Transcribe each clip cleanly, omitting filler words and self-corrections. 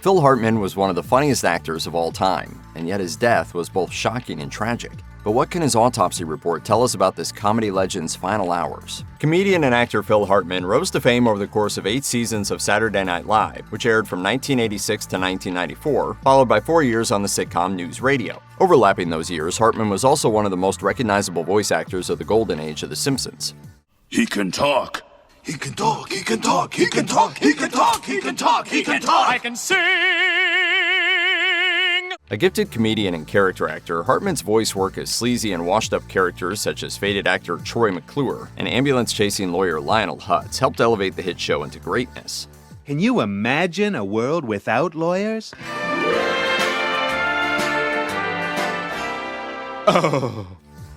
Phil Hartman was one of the funniest actors of all time, and yet his death was both shocking and tragic. But what can his autopsy report tell us about this comedy legend's final hours? Comedian and actor Phil Hartman rose to fame over the course of 8 seasons of Saturday Night Live, which aired from 1986 to 1994, followed by 4 years on the sitcom News Radio. Overlapping those years, Hartman was also one of the most recognizable voice actors of the golden age of The Simpsons. He can talk. He can talk, he can talk, he can talk, he can talk, he can talk, he can talk. I can sing! A gifted comedian and character actor, Hartman's voice work as sleazy and washed-up characters such as faded actor Troy McClure and ambulance-chasing lawyer Lionel Hutz helped elevate the hit show into greatness. Can you imagine a world without lawyers?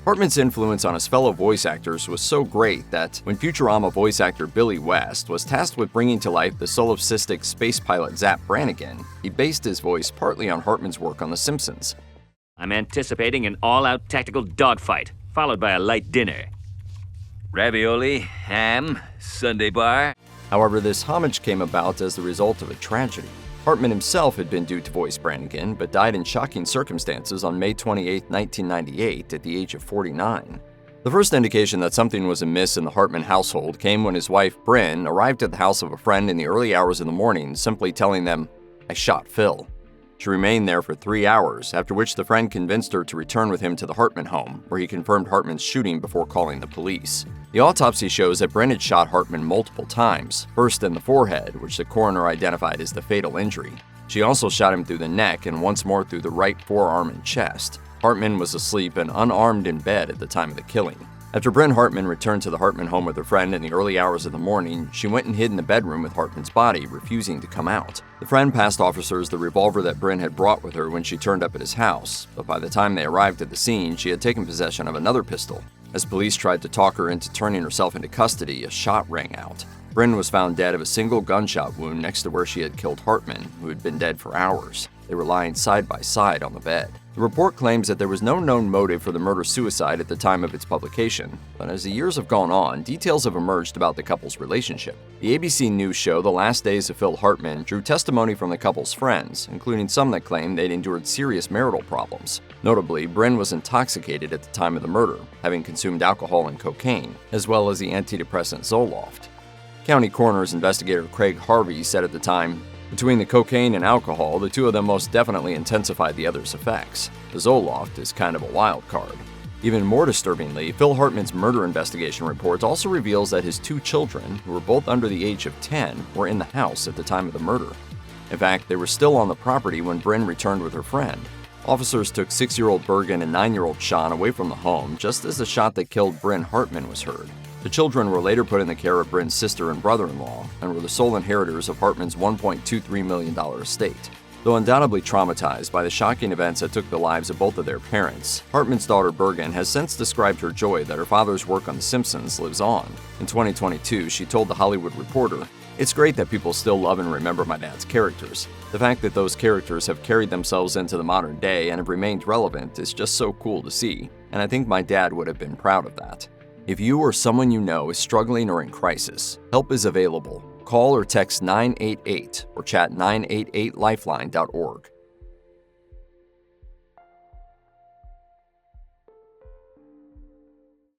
Hartman's influence on his fellow voice actors was so great that when Futurama voice actor Billy West was tasked with bringing to life the solipsistic space pilot Zap Brannigan, he based his voice partly on Hartman's work on The Simpsons. I'm anticipating an all-out tactical dogfight, followed by a light dinner. Ravioli, ham, sundae bar. However, this homage came about as the result of a tragedy. Hartman himself had been due to voice Brannigan, but died in shocking circumstances on May 28, 1998, at the age of 49. The first indication that something was amiss in the Hartman household came when his wife, Bryn, arrived at the house of a friend in the early hours of the morning, simply telling them, "I shot Phil." She remained there for 3 hours, after which the friend convinced her to return with him to the Hartman home, where he confirmed Hartman's shooting before calling the police. The autopsy shows that Bryn had shot Hartman multiple times, first in the forehead, which the coroner identified as the fatal injury. She also shot him through the neck and once more through the right forearm and chest. Hartman was asleep and unarmed in bed at the time of the killing. After Bryn Hartman returned to the Hartman home with her friend in the early hours of the morning, she went and hid in the bedroom with Hartman's body, refusing to come out. The friend passed officers the revolver that Bryn had brought with her when she turned up at his house, but by the time they arrived at the scene, she had taken possession of another pistol. As police tried to talk her into turning herself into custody, a shot rang out. Bryn was found dead of a single gunshot wound next to where she had killed Hartman, who had been dead for hours. They were lying side by side on the bed. The report claims that there was no known motive for the murder-suicide at the time of its publication, but as the years have gone on, details have emerged about the couple's relationship. The ABC News show The Last Days of Phil Hartman drew testimony from the couple's friends, including some that claimed they'd endured serious marital problems. Notably, Bryn was intoxicated at the time of the murder, having consumed alcohol and cocaine, as well as the antidepressant Zoloft. County Coroner's investigator Craig Harvey said at the time, "Between the cocaine and alcohol, the two of them most definitely intensified the other's effects. The Zoloft is kind of a wild card." Even more disturbingly, Phil Hartman's murder investigation report also reveals that his 2 children, who were both under the age of 10, were in the house at the time of the murder. In fact, they were still on the property when Bryn returned with her friend. Officers took 6-year-old Bergen and 9-year-old Sean away from the home just as the shot that killed Bryn Hartman was heard. The children were later put in the care of Bryn's sister and brother-in-law and were the sole inheritors of Hartman's $1.23 million estate. Though undoubtedly traumatized by the shocking events that took the lives of both of their parents, Hartman's daughter Bergen has since described her joy that her father's work on The Simpsons lives on. In 2022, she told The Hollywood Reporter, "It's great that people still love and remember my dad's characters. The fact that those characters have carried themselves into the modern day and have remained relevant is just so cool to see, and I think my dad would have been proud of that." If you or someone you know is struggling or in crisis, help is available. Call or text 988 or chat 988lifeline.org.